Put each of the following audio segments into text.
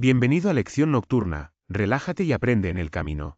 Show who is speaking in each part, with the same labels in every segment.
Speaker 1: Bienvenido a Lección Nocturna, relájate y aprende en el camino.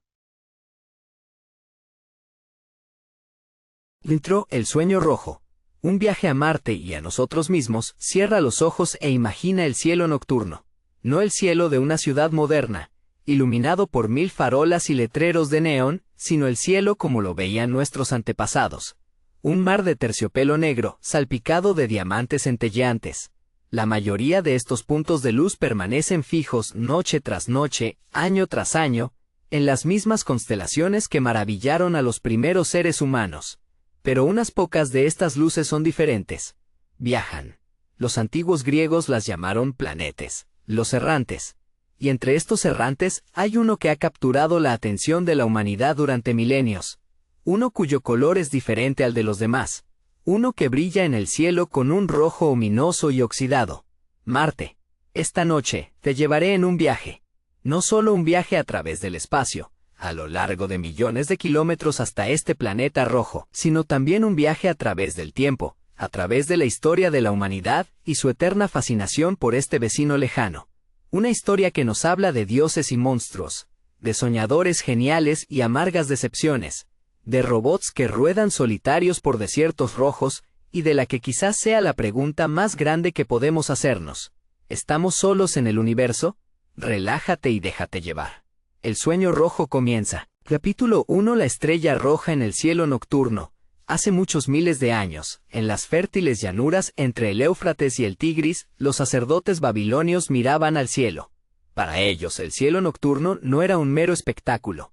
Speaker 2: Intro: El sueño rojo. Un viaje a Marte y a nosotros mismos. Cierra los ojos e imagina el cielo nocturno. No el cielo de una ciudad moderna, iluminado por 1000 farolas y letreros de neón, sino el cielo como lo veían nuestros antepasados. Un mar de terciopelo negro, salpicado de diamantes centelleantes. La mayoría de estos puntos de luz permanecen fijos noche tras noche, año tras año, en las mismas constelaciones que maravillaron a los primeros seres humanos. Pero unas pocas de estas luces son diferentes. Viajan. Los antiguos griegos las llamaron planetes, los errantes. Y entre estos errantes hay uno que ha capturado la atención de la humanidad durante milenios. Uno cuyo color es diferente al de los demás. Uno que brilla en el cielo con un rojo ominoso y oxidado. Marte. Esta noche te llevaré en un viaje. No solo un viaje a través del espacio, a lo largo de millones de kilómetros hasta este planeta rojo, sino también un viaje a través del tiempo, a través de la historia de la humanidad y su eterna fascinación por este vecino lejano. Una historia que nos habla de dioses y monstruos, de soñadores geniales y amargas decepciones, de robots que ruedan solitarios por desiertos rojos, y de la que quizás sea la pregunta más grande que podemos hacernos. ¿Estamos solos en el universo? Relájate y déjate llevar. El sueño rojo comienza. Capítulo 1: La estrella roja en el cielo nocturno. Hace muchos miles de años, en las fértiles llanuras entre el Éufrates y el Tigris, los sacerdotes babilonios miraban al cielo. Para ellos el cielo nocturno no era un mero espectáculo.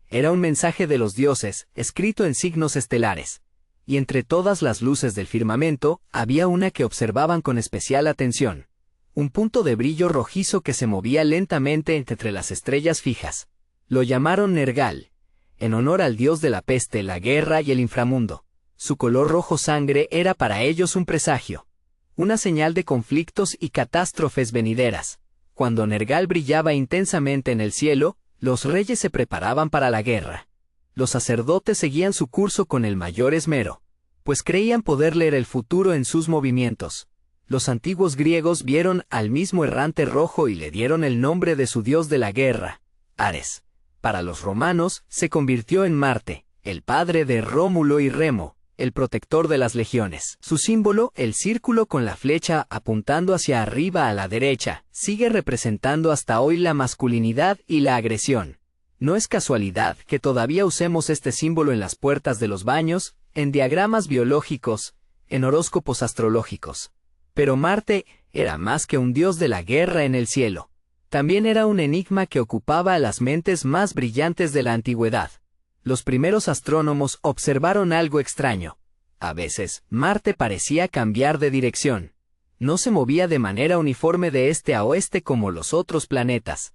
Speaker 2: Era un mensaje de los dioses, escrito en signos estelares. Y entre todas las luces del firmamento, había una que observaban con especial atención. Un punto de brillo rojizo que se movía lentamente entre las estrellas fijas. Lo llamaron Nergal, en honor al dios de la peste, la guerra y el inframundo. Su color rojo sangre era para ellos un presagio. Una señal de conflictos y catástrofes venideras. Cuando Nergal brillaba intensamente en el cielo, los reyes se preparaban para la guerra. Los sacerdotes seguían su curso con el mayor esmero, pues creían poder leer el futuro en sus movimientos. Los antiguos griegos vieron al mismo errante rojo y le dieron el nombre de su dios de la guerra, Ares. Para los romanos, se convirtió en Marte, el padre de Rómulo y Remo, el protector de las legiones. Su símbolo, el círculo con la flecha apuntando hacia arriba a la derecha, sigue representando hasta hoy la masculinidad y la agresión. No es casualidad que todavía usemos este símbolo en las puertas de los baños, en diagramas biológicos, en horóscopos astrológicos. Pero Marte era más que un dios de la guerra en el cielo. También era un enigma que ocupaba a las mentes más brillantes de la antigüedad. Los primeros astrónomos observaron algo extraño. A veces, Marte parecía cambiar de dirección. No se movía de manera uniforme de este a oeste como los otros planetas,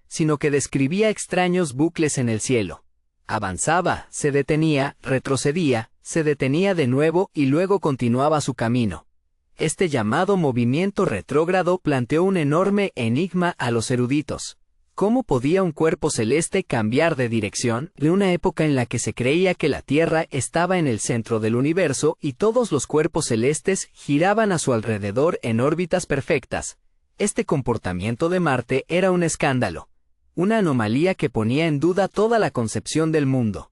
Speaker 2: sino que describía extraños bucles en el cielo. Avanzaba, se detenía, retrocedía, se detenía de nuevo y luego continuaba su camino. Este llamado movimiento retrógrado planteó un enorme enigma a los eruditos. ¿Cómo podía un cuerpo celeste cambiar de dirección? De una época en la que se creía que la Tierra estaba en el centro del universo y todos los cuerpos celestes giraban a su alrededor en órbitas perfectas. Este comportamiento de Marte era un escándalo, una anomalía que ponía en duda toda la concepción del mundo.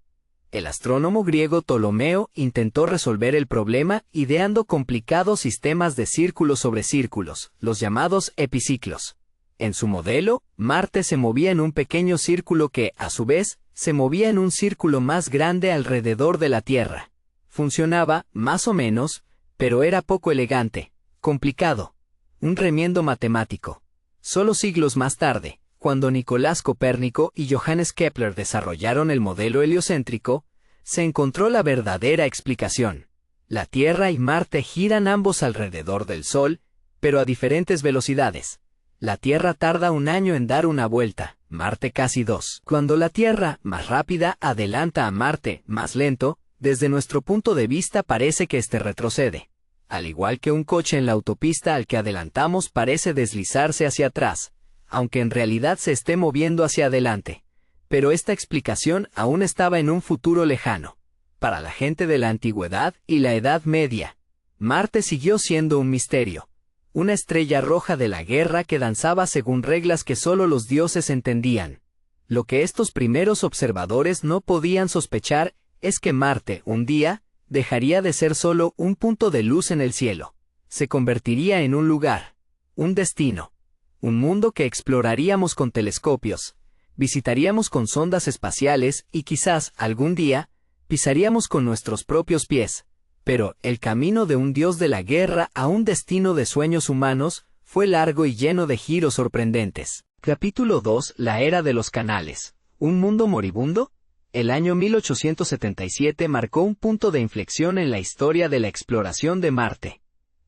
Speaker 2: El astrónomo griego Ptolomeo intentó resolver el problema ideando complicados sistemas de círculos sobre círculos, los llamados epiciclos. En su modelo, Marte se movía en un pequeño círculo que, a su vez, se movía en un círculo más grande alrededor de la Tierra. Funcionaba, más o menos, pero era poco elegante, complicado. Un remiendo matemático. Solo siglos más tarde, cuando Nicolás Copérnico y Johannes Kepler desarrollaron el modelo heliocéntrico, se encontró la verdadera explicación. La Tierra y Marte giran ambos alrededor del Sol, pero a diferentes velocidades. La Tierra tarda 1 año en dar una vuelta, Marte casi 2. Cuando la Tierra, más rápida, adelanta a Marte, más lento, desde nuestro punto de vista parece que éste retrocede. Al igual que un coche en la autopista al que adelantamos parece deslizarse hacia atrás, aunque en realidad se esté moviendo hacia adelante. Pero esta explicación aún estaba en un futuro lejano. Para la gente de la antigüedad y la Edad Media, Marte siguió siendo un misterio. una estrella roja de la guerra que danzaba según reglas que solo los dioses entendían. Lo que estos primeros observadores no podían sospechar es que Marte, un día, dejaría de ser solo un punto de luz en el cielo. Se convertiría en un lugar, un destino, un mundo que exploraríamos con telescopios, visitaríamos con sondas espaciales y quizás, algún día, pisaríamos con nuestros propios pies. Pero el camino de un dios de la guerra a un destino de sueños humanos fue largo y lleno de giros sorprendentes. Capítulo 2. La era de los canales. ¿Un mundo moribundo? El año 1877 marcó un punto de inflexión en la historia de la exploración de Marte.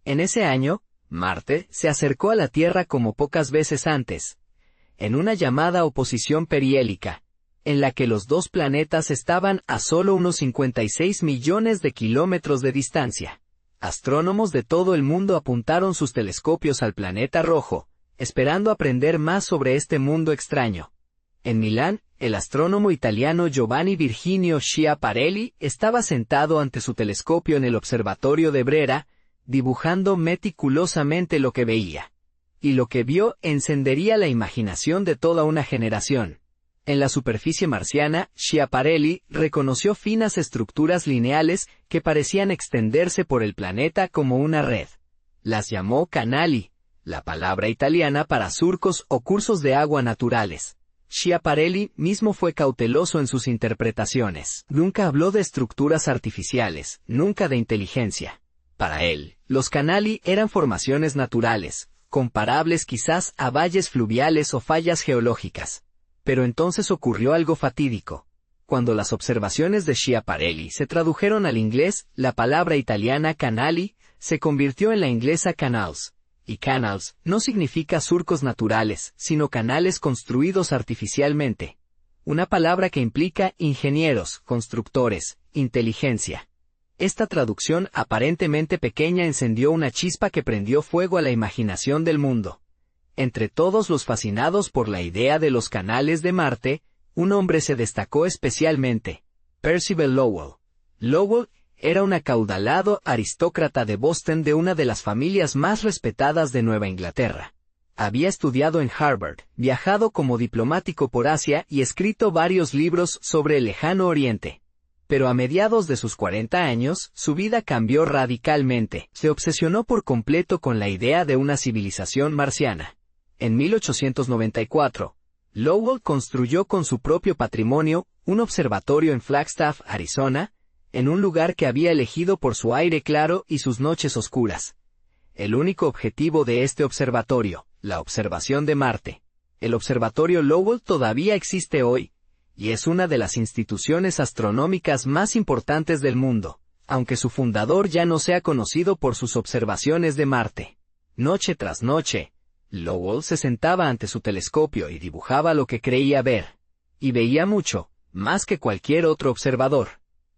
Speaker 2: En ese año, Marte se acercó a la Tierra como pocas veces antes, en una llamada oposición perihélica, en la que los dos planetas estaban a solo unos 56 millones de kilómetros de distancia. Astrónomos de todo el mundo apuntaron sus telescopios al planeta rojo, esperando aprender más sobre este mundo extraño. En Milán, el astrónomo italiano Giovanni Virginio Schiaparelli estaba sentado ante su telescopio en el observatorio de Brera, dibujando meticulosamente lo que veía. Y lo que vio encendería la imaginación de toda una generación. En la superficie marciana, Schiaparelli reconoció finas estructuras lineales que parecían extenderse por el planeta como una red. Las llamó canali, la palabra italiana para surcos o cursos de agua naturales. Schiaparelli mismo fue cauteloso en sus interpretaciones. Nunca habló de estructuras artificiales, nunca de inteligencia. Para él, los canali eran formaciones naturales, comparables quizás a valles fluviales o fallas geológicas. Pero entonces ocurrió algo fatídico. Cuando las observaciones de Schiaparelli se tradujeron al inglés, la palabra italiana canali se convirtió en la inglesa canals. Y canals no significa surcos naturales, sino canales construidos artificialmente. Una palabra que implica ingenieros, constructores, inteligencia. Esta traducción aparentemente pequeña encendió una chispa que prendió fuego a la imaginación del mundo. Entre todos los fascinados por la idea de los canales de Marte, un hombre se destacó especialmente: Percival Lowell. Lowell era un acaudalado aristócrata de Boston de una de las familias más respetadas de Nueva Inglaterra. Había estudiado en Harvard, viajado como diplomático por Asia y escrito varios libros sobre el lejano Oriente. Pero a mediados de sus 40 años, su vida cambió radicalmente. Se obsesionó por completo con la idea de una civilización marciana. En 1894, Lowell construyó con su propio patrimonio un observatorio en Flagstaff, Arizona, en un lugar que había elegido por su aire claro y sus noches oscuras. El único objetivo de este observatorio, la observación de Marte. El observatorio Lowell todavía existe hoy, y es una de las instituciones astronómicas más importantes del mundo, aunque su fundador ya no sea conocido por sus observaciones de Marte. Noche tras noche, Lowell se sentaba ante su telescopio y dibujaba lo que creía ver. Y veía mucho, más que cualquier otro observador.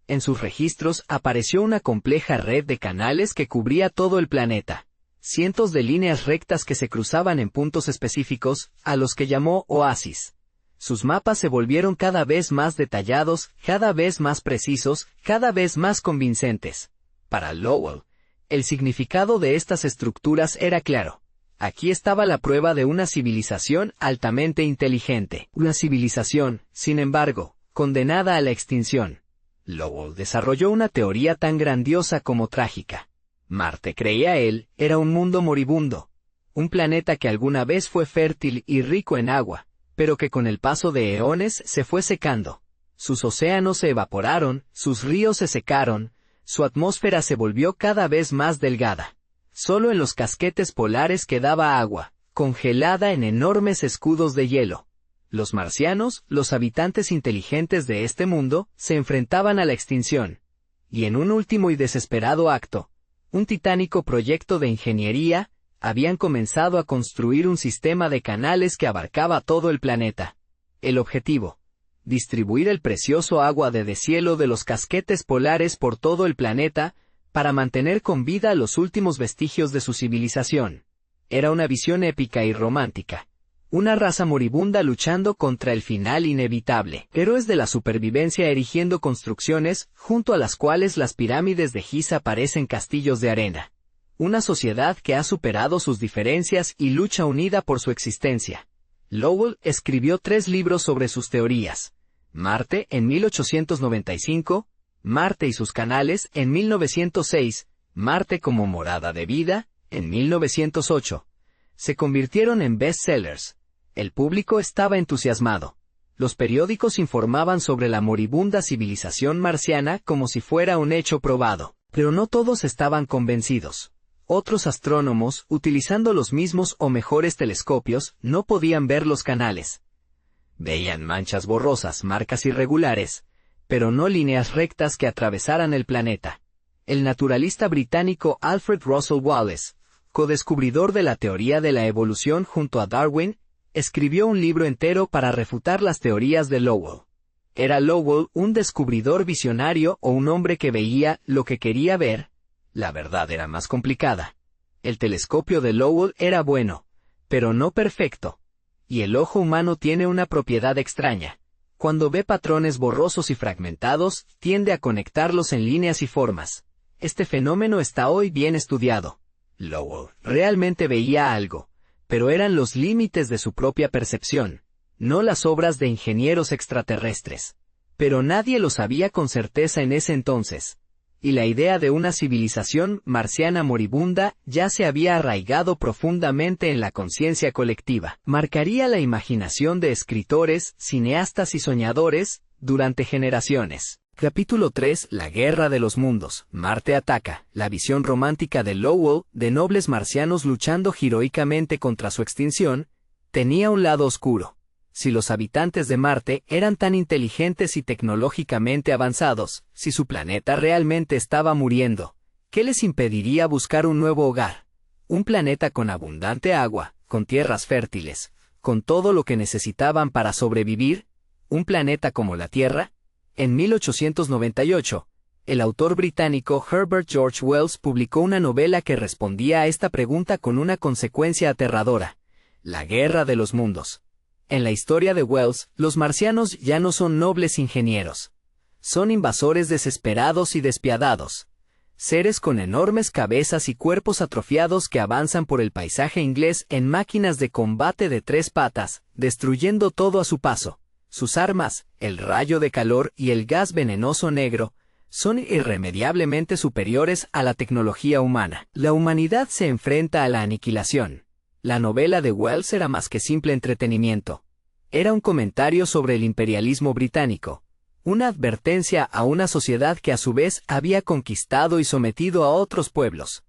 Speaker 2: En sus registros apareció una compleja red de canales que cubría todo el planeta. Cientos de líneas rectas que se cruzaban en puntos específicos, a los que llamó oasis. Sus mapas se volvieron cada vez más detallados, cada vez más precisos, cada vez más convincentes. Para Lowell, el significado de estas estructuras era claro. Aquí estaba la prueba de una civilización altamente inteligente. Una civilización, sin embargo, condenada a la extinción. Lowell desarrolló una teoría tan grandiosa como trágica. Marte, creía él, era un mundo moribundo. Un planeta que alguna vez fue fértil y rico en agua, pero que con el paso de eones se fue secando. Sus océanos se evaporaron, sus ríos se secaron, su atmósfera se volvió cada vez más delgada. Solo en los casquetes polares quedaba agua, congelada en enormes escudos de hielo. Los marcianos, los habitantes inteligentes de este mundo, se enfrentaban a la extinción. Y en un último y desesperado acto, un titánico proyecto de ingeniería, habían comenzado a construir un sistema de canales que abarcaba todo el planeta. El objetivo: distribuir el precioso agua de deshielo de los casquetes polares por todo el planeta, para mantener con vida los últimos vestigios de su civilización. Era una visión épica y romántica. Una raza moribunda luchando contra el final inevitable. Héroes de la supervivencia erigiendo construcciones, junto a las cuales las pirámides de Giza parecen castillos de arena. una sociedad que ha superado sus diferencias y lucha unida por su existencia. Lowell escribió 3 libros sobre sus teorías. Marte en 1895, Marte y sus canales en 1906, Marte como morada de vida en 1908. Se convirtieron en bestsellers. El público estaba entusiasmado. Los periódicos informaban sobre la moribunda civilización marciana como si fuera un hecho probado. Pero no todos estaban convencidos. Otros astrónomos, utilizando los mismos o mejores telescopios, no podían ver los canales. Veían manchas borrosas, marcas irregulares, pero no líneas rectas que atravesaran el planeta. El naturalista británico Alfred Russel Wallace, codescubridor de la teoría de la evolución junto a Darwin, escribió un libro entero para refutar las teorías de Lowell. ¿Era Lowell un descubridor visionario o un hombre que veía lo que quería ver? La verdad era más complicada. El telescopio de Lowell era bueno, pero no perfecto. Y el ojo humano tiene una propiedad extraña. Cuando ve patrones borrosos y fragmentados, tiende a conectarlos en líneas y formas. Este fenómeno está hoy bien estudiado. Lowell realmente veía algo, pero eran los límites de su propia percepción, no las obras de ingenieros extraterrestres. Pero nadie lo sabía con certeza en ese entonces. Y la idea de una civilización marciana moribunda ya se había arraigado profundamente en la conciencia colectiva. Marcaría la imaginación de escritores, cineastas y soñadores durante generaciones. Capítulo 3. La Guerra de los Mundos. Marte ataca. La visión romántica de Lowell, de nobles marcianos luchando heroicamente contra su extinción, tenía un lado oscuro. Si los habitantes de Marte eran tan inteligentes y tecnológicamente avanzados, si su planeta realmente estaba muriendo, ¿qué les impediría buscar un nuevo hogar? Un planeta con abundante agua, con tierras fértiles, con todo lo que necesitaban para sobrevivir, un planeta como la Tierra. En 1898, el autor británico Herbert George Wells publicó una novela que respondía a esta pregunta con una consecuencia aterradora: La Guerra de los Mundos. En la historia de Wells, los marcianos ya no son nobles ingenieros. Son invasores desesperados y despiadados. Seres con enormes cabezas y cuerpos atrofiados que avanzan por el paisaje inglés en máquinas de combate de 3 patas, destruyendo todo a su paso. Sus armas, el rayo de calor y el gas venenoso negro, son irremediablemente superiores a la tecnología humana. La humanidad se enfrenta a la aniquilación. La novela de Wells era más que simple entretenimiento. Era un comentario sobre el imperialismo británico, una advertencia a una sociedad que a su vez había conquistado y sometido a otros pueblos.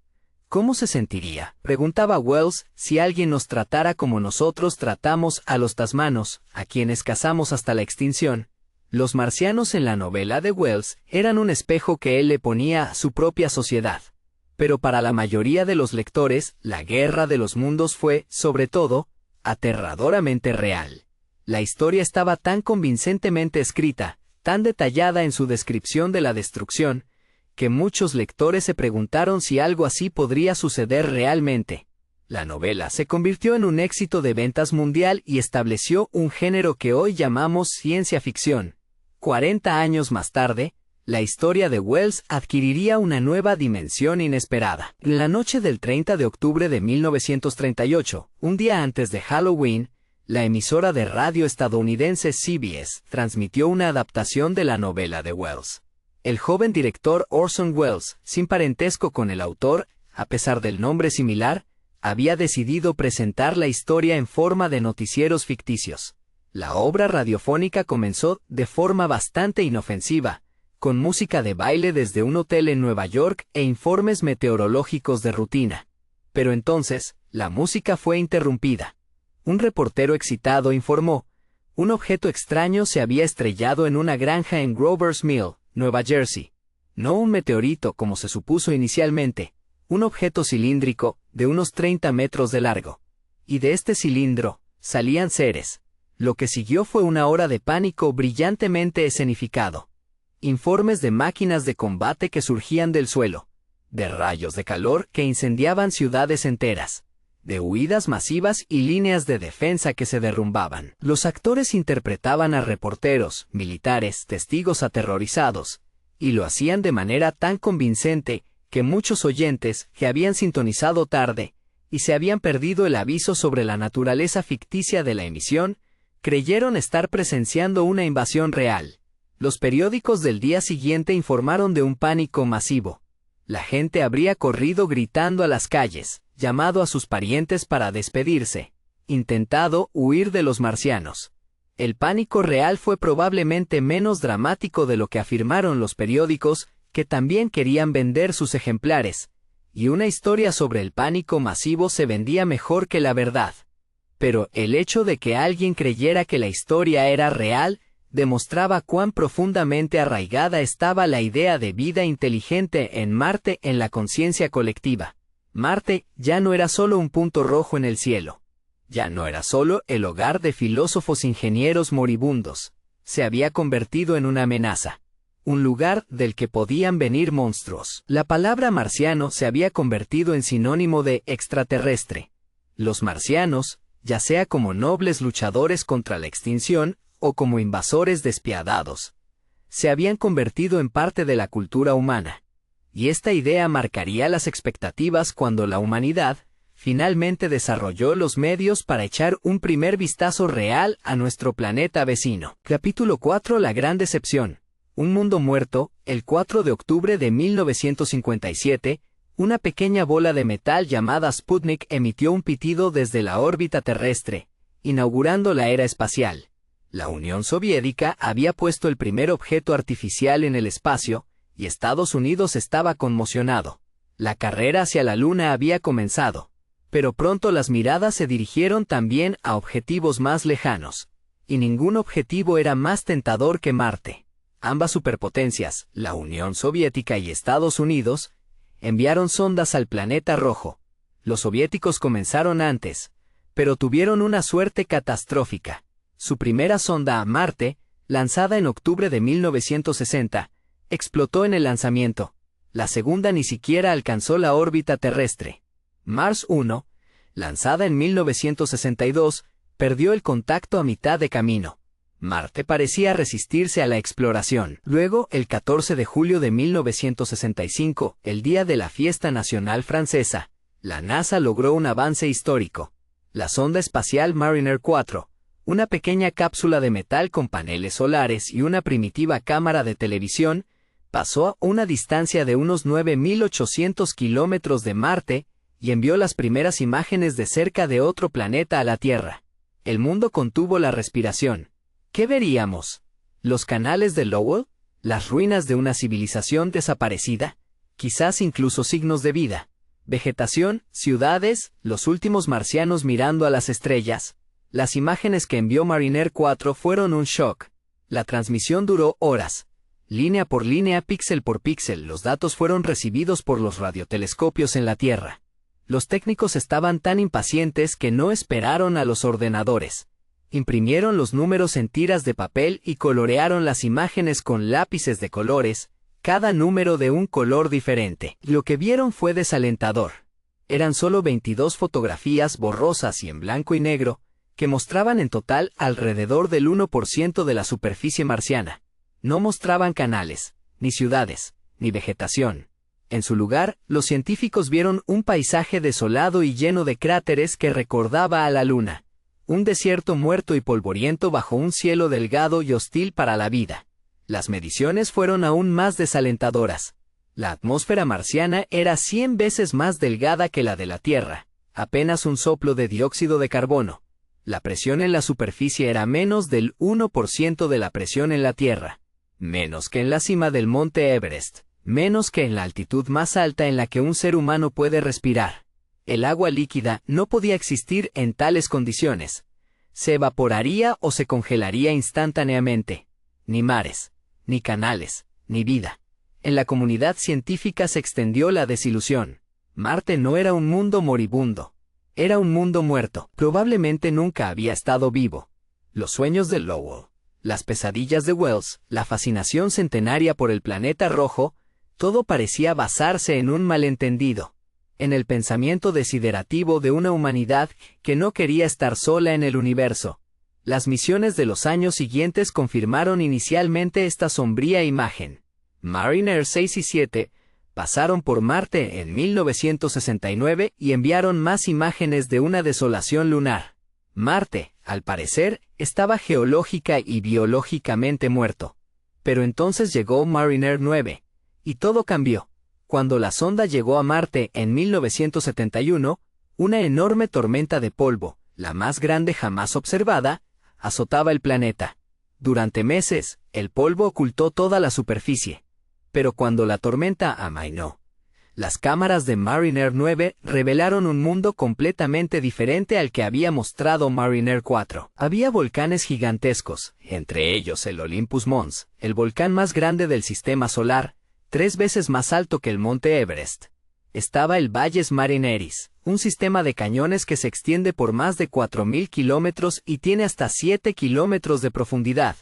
Speaker 2: ¿Cómo se sentiría?, preguntaba Wells, si alguien nos tratara como nosotros tratamos a los tasmanos, a quienes cazamos hasta la extinción. Los marcianos en la novela de Wells eran un espejo que él le ponía a su propia sociedad. Pero para la mayoría de los lectores, la Guerra de los Mundos fue, sobre todo, aterradoramente real. La historia estaba tan convincentemente escrita, tan detallada en su descripción de la destrucción, que muchos lectores se preguntaron si algo así podría suceder realmente. La novela se convirtió en un éxito de ventas mundial y estableció un género que hoy llamamos ciencia ficción. 40 años más tarde, la historia de Wells adquiriría una nueva dimensión inesperada. La noche del 30 de octubre de 1938, un día antes de Halloween, la emisora de radio estadounidense CBS transmitió una adaptación de la novela de Wells. El joven director Orson Welles, sin parentesco con el autor, a pesar del nombre similar, había decidido presentar la historia en forma de noticieros ficticios. La obra radiofónica comenzó de forma bastante inofensiva, con música de baile desde un hotel en Nueva York e informes meteorológicos de rutina. Pero entonces, la música fue interrumpida. Un reportero excitado informó: un objeto extraño se había estrellado en una granja en Grover's Mill, Nueva Jersey. No un meteorito como se supuso inicialmente, un objeto cilíndrico, de unos 30 metros de largo. Y de este cilindro, salían seres. Lo que siguió fue una hora de pánico brillantemente escenificado. Informes de máquinas de combate que surgían del suelo, de rayos de calor que incendiaban ciudades enteras, de huidas masivas y líneas de defensa que se derrumbaban. Los actores interpretaban a reporteros, militares, testigos aterrorizados, y lo hacían de manera tan convincente que muchos oyentes, que habían sintonizado tarde, y se habían perdido el aviso sobre la naturaleza ficticia de la emisión, creyeron estar presenciando una invasión real. Los periódicos del día siguiente informaron de un pánico masivo. La gente habría corrido gritando a las calles, llamado a sus parientes para despedirse, intentado huir de los marcianos. El pánico real fue probablemente menos dramático de lo que afirmaron los periódicos, que también querían vender sus ejemplares, y una historia sobre el pánico masivo se vendía mejor que la verdad. Pero el hecho de que alguien creyera que la historia era real, demostraba cuán profundamente arraigada estaba la idea de vida inteligente en Marte en la conciencia colectiva. Marte ya no era solo un punto rojo en el cielo. Ya no era solo el hogar de filósofos ingenieros moribundos. Se había convertido en una amenaza. Un lugar del que podían venir monstruos. La palabra marciano se había convertido en sinónimo de extraterrestre. Los marcianos, ya sea como nobles luchadores contra la extinción, o como invasores despiadados, se habían convertido en parte de la cultura humana. Y esta idea marcaría las expectativas cuando la humanidad finalmente desarrolló los medios para echar un primer vistazo real a nuestro planeta vecino. Capítulo 4. La gran decepción. Un mundo muerto. El 4 de octubre de 1957, una pequeña bola de metal llamada Sputnik emitió un pitido desde la órbita terrestre, inaugurando la era espacial. La Unión Soviética había puesto el primer objeto artificial en el espacio, y Estados Unidos estaba conmocionado. La carrera hacia la Luna había comenzado. Pero pronto las miradas se dirigieron también a objetivos más lejanos. Y ningún objetivo era más tentador que Marte. Ambas superpotencias, la Unión Soviética y Estados Unidos, enviaron sondas al planeta rojo. Los soviéticos comenzaron antes, pero tuvieron una suerte catastrófica. Su primera sonda a Marte, lanzada en octubre de 1960, explotó en el lanzamiento. La segunda ni siquiera alcanzó la órbita terrestre. Mars 1, lanzada en 1962, perdió el contacto a mitad de camino. Marte parecía resistirse a la exploración. Luego, el 14 de julio de 1965, el día de la fiesta nacional francesa, la NASA logró un avance histórico. La sonda espacial Mariner 4, una pequeña cápsula de metal con paneles solares y una primitiva cámara de televisión, pasó a una distancia de unos 9.800 kilómetros de Marte y envió las primeras imágenes de cerca de otro planeta a la Tierra. El mundo contuvo la respiración. ¿Qué veríamos? ¿Los canales de Lowell? ¿Las ruinas de una civilización desaparecida? Quizás incluso signos de vida. Vegetación, ciudades, los últimos marcianos mirando a las estrellas. Las imágenes que envió Mariner 4 fueron un shock. La transmisión duró horas. Línea por línea, píxel por píxel, los datos fueron recibidos por los radiotelescopios en la Tierra. Los técnicos estaban tan impacientes que no esperaron a los ordenadores. Imprimieron los números en tiras de papel y colorearon las imágenes con lápices de colores, cada número de un color diferente. Lo que vieron fue desalentador. Eran solo 22 fotografías borrosas y en blanco y negro, que mostraban en total alrededor del 1% de la superficie marciana. No mostraban canales, ni ciudades, ni vegetación. En su lugar, los científicos vieron un paisaje desolado y lleno de cráteres que recordaba a la Luna. Un desierto muerto y polvoriento bajo un cielo delgado y hostil para la vida. Las mediciones fueron aún más desalentadoras. La atmósfera marciana era 100 veces más delgada que la de la Tierra, apenas un soplo de dióxido de carbono. La presión en la superficie era menos del 1% de la presión en la Tierra. Menos que en la cima del monte Everest. Menos que en la altitud más alta en la que un ser humano puede respirar. El agua líquida no podía existir en tales condiciones. Se evaporaría o se congelaría instantáneamente. Ni mares, ni canales, ni vida. En la comunidad científica se extendió la desilusión. Marte no era un mundo moribundo. Era un mundo muerto. Probablemente nunca había estado vivo. Los sueños de Lowell, las pesadillas de Wells, la fascinación centenaria por el planeta rojo, todo parecía basarse en un malentendido. En el pensamiento desiderativo de una humanidad que no quería estar sola en el universo. Las misiones de los años siguientes confirmaron inicialmente esta sombría imagen. Mariner 6 y 7 pasaron por Marte en 1969 y enviaron más imágenes de una desolación lunar. Marte, al parecer, estaba geológica y biológicamente muerto. Pero entonces llegó Mariner 9, y todo cambió. Cuando la sonda llegó a Marte en 1971, una enorme tormenta de polvo, la más grande jamás observada, azotaba el planeta. Durante meses, el polvo ocultó toda la superficie. Pero cuando la tormenta amainó, las cámaras de Mariner 9 revelaron un mundo completamente diferente al que había mostrado Mariner 4. Había volcanes gigantescos, entre ellos el Olympus Mons, el volcán más grande del sistema solar, 3 veces más alto que el monte Everest. Estaba el Valles Marineris, un sistema de cañones que se extiende por más de 4.000 kilómetros y tiene hasta 7 kilómetros de profundidad.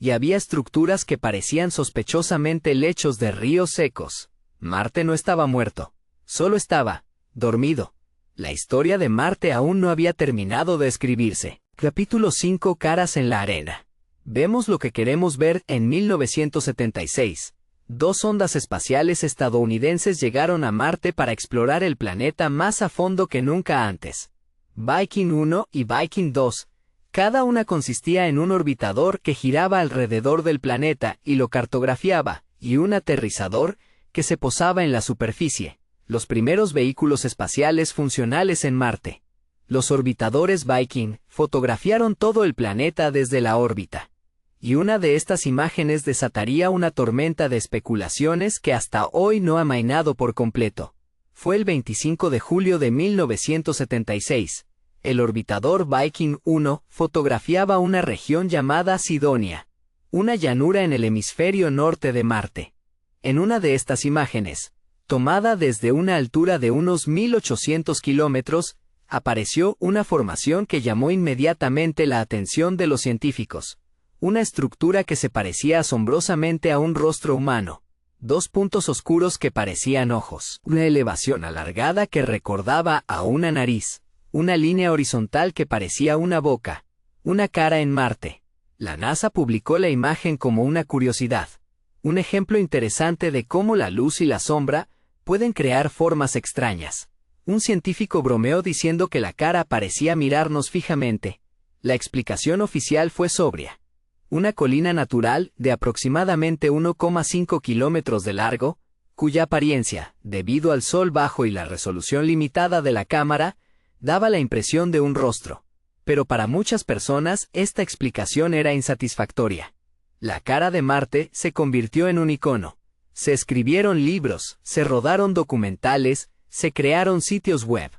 Speaker 2: Y había estructuras que parecían sospechosamente lechos de ríos secos. Marte no estaba muerto, solo estaba dormido. La historia de Marte aún no había terminado de escribirse. Capítulo 5: Caras en la arena. Vemos lo que queremos ver. En 1976, 2 sondas espaciales estadounidenses llegaron a Marte para explorar el planeta más a fondo que nunca antes. Viking 1 y Viking 2. Cada una consistía en un orbitador que giraba alrededor del planeta y lo cartografiaba, y un aterrizador que se posaba en la superficie, los primeros vehículos espaciales funcionales en Marte. Los orbitadores Viking fotografiaron todo el planeta desde la órbita. Y una de estas imágenes desataría una tormenta de especulaciones que hasta hoy no ha amainado por completo. Fue el 25 de julio de 1976. El orbitador Viking 1 fotografiaba una región llamada Sidonia, una llanura en el hemisferio norte de Marte. En una de estas imágenes, tomada desde una altura de unos 1.800 kilómetros, apareció una formación que llamó inmediatamente la atención de los científicos. Una estructura que se parecía asombrosamente a un rostro humano. 2 puntos oscuros que parecían ojos. Una elevación alargada que recordaba a una nariz. Una línea horizontal que parecía una boca. Una cara en Marte. La NASA publicó la imagen como una curiosidad. Un ejemplo interesante de cómo la luz y la sombra pueden crear formas extrañas. Un científico bromeó diciendo que la cara parecía mirarnos fijamente. La explicación oficial fue sobria. Una colina natural de aproximadamente 1,5 kilómetros de largo, cuya apariencia, debido al sol bajo y la resolución limitada de la cámara, daba la impresión de un rostro. Pero para muchas personas esta explicación era insatisfactoria. La cara de Marte se convirtió en un icono. Se escribieron libros, se rodaron documentales, se crearon sitios web.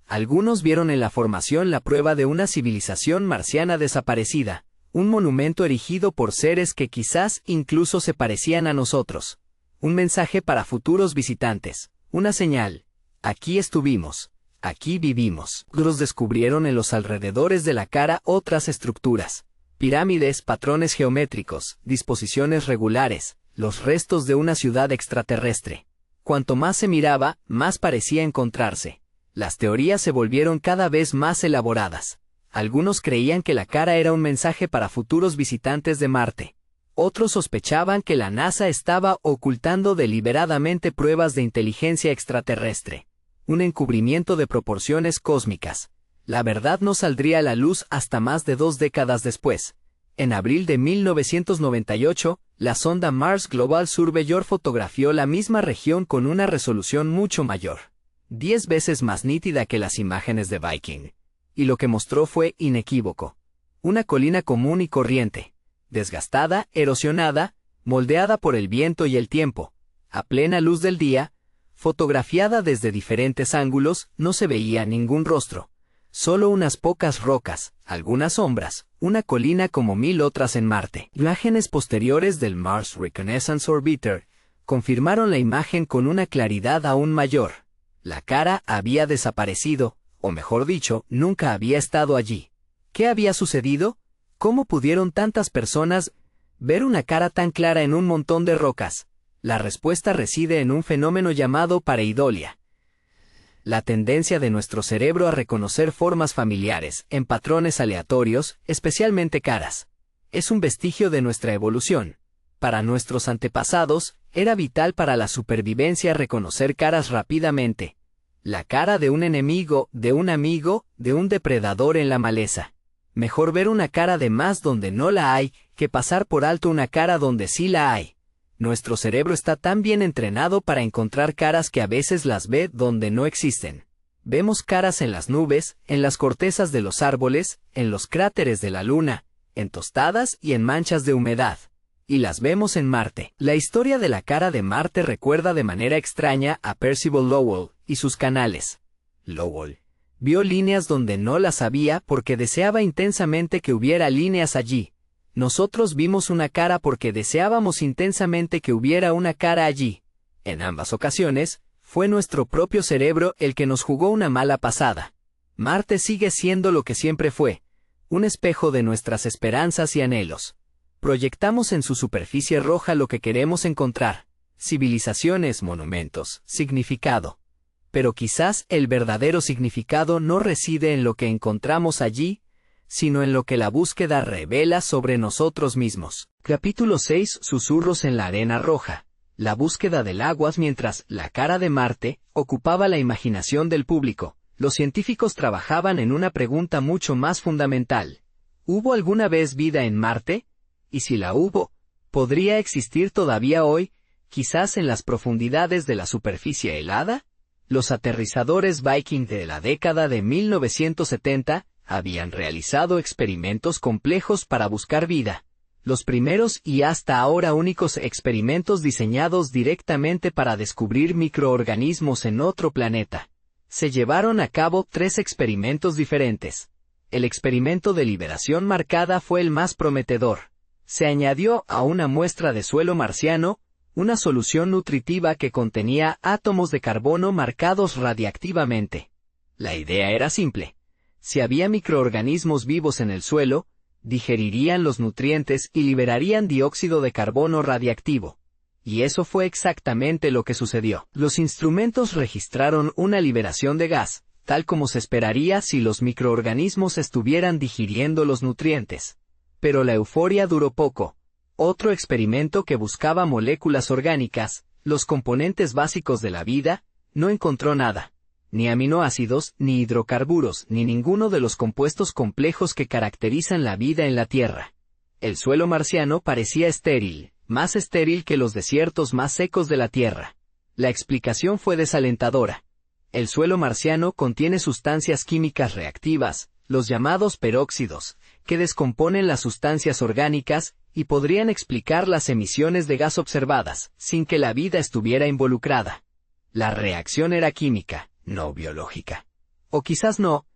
Speaker 2: Algunos vieron en la formación la prueba de una civilización marciana desaparecida, un monumento erigido por seres que quizás incluso se parecían a nosotros. Un mensaje para futuros visitantes, una señal. Aquí estuvimos. Aquí vivimos. Los descubrieron en los alrededores de la cara otras estructuras. Pirámides, patrones geométricos, disposiciones regulares, los restos de una ciudad extraterrestre. Cuanto más se miraba, más parecía encontrarse. Las teorías se volvieron cada vez más elaboradas. Algunos creían que la cara era un mensaje para futuros visitantes de Marte. Otros sospechaban que la NASA estaba ocultando deliberadamente pruebas de inteligencia extraterrestre. Un encubrimiento de proporciones cósmicas. La verdad no saldría a la luz hasta más de 2 décadas después. En abril de 1998, la sonda Mars Global Surveyor fotografió la misma región con una resolución mucho mayor, 10 veces más nítida que las imágenes de Viking. Y lo que mostró fue inequívoco. Una colina común y corriente, desgastada, erosionada, moldeada por el viento y el tiempo, a plena luz del día, fotografiada desde diferentes ángulos, no se veía ningún rostro. Solo unas pocas rocas, algunas sombras, una colina como 1000 otras en Marte. Imágenes posteriores del Mars Reconnaissance Orbiter confirmaron la imagen con una claridad aún mayor. La cara había desaparecido, o mejor dicho, nunca había estado allí. ¿Qué había sucedido? ¿Cómo pudieron tantas personas ver una cara tan clara en un montón de rocas? La respuesta reside en un fenómeno llamado pareidolia. La tendencia de nuestro cerebro a reconocer formas familiares en patrones aleatorios, especialmente caras. Es un vestigio de nuestra evolución. Para nuestros antepasados, era vital para la supervivencia reconocer caras rápidamente. La cara de un enemigo, de un amigo, de un depredador en la maleza. Mejor ver una cara de más donde no la hay, que pasar por alto una cara donde sí la hay. Nuestro cerebro está tan bien entrenado para encontrar caras que a veces las ve donde no existen. Vemos caras en las nubes, en las cortezas de los árboles, en los cráteres de la luna, en tostadas y en manchas de humedad. Y las vemos en Marte. La historia de la cara de Marte recuerda de manera extraña a Percival Lowell y sus canales. Lowell vio líneas donde no las había porque deseaba intensamente que hubiera líneas allí. Nosotros vimos una cara porque deseábamos intensamente que hubiera una cara allí. En ambas ocasiones, fue nuestro propio cerebro el que nos jugó una mala pasada. Marte sigue siendo lo que siempre fue, un espejo de nuestras esperanzas y anhelos. Proyectamos en su superficie roja lo que queremos encontrar: civilizaciones, monumentos, significado. Pero quizás el verdadero significado no reside en lo que encontramos allí, sino en lo que la búsqueda revela sobre nosotros mismos. Capítulo 6. Susurros en la arena roja. La búsqueda del agua. Mientras la cara de Marte ocupaba la imaginación del público, los científicos trabajaban en una pregunta mucho más fundamental. ¿Hubo alguna vez vida en Marte? Y si la hubo, ¿podría existir todavía hoy, quizás en las profundidades de la superficie helada? Los aterrizadores Viking de la década de 1970 habían realizado experimentos complejos para buscar vida. Los primeros y hasta ahora únicos experimentos diseñados directamente para descubrir microorganismos en otro planeta. Se llevaron a cabo 3 experimentos diferentes. El experimento de liberación marcada fue el más prometedor. Se añadió a una muestra de suelo marciano una solución nutritiva que contenía átomos de carbono marcados radiactivamente. La idea era simple. Si había microorganismos vivos en el suelo, digerirían los nutrientes y liberarían dióxido de carbono radiactivo. Y eso fue exactamente lo que sucedió. Los instrumentos registraron una liberación de gas, tal como se esperaría si los microorganismos estuvieran digiriendo los nutrientes. Pero la euforia duró poco. Otro experimento que buscaba moléculas orgánicas, los componentes básicos de la vida, no encontró nada. Ni aminoácidos, ni hidrocarburos, ni ninguno de los compuestos complejos que caracterizan la vida en la Tierra. El suelo marciano parecía estéril, más estéril que los desiertos más secos de la Tierra. La explicación fue desalentadora. El suelo marciano contiene sustancias químicas reactivas, los llamados peróxidos, que descomponen las sustancias orgánicas y podrían explicar las emisiones de gas observadas, sin que la vida estuviera involucrada. La reacción era química, no biológica. O quizás no.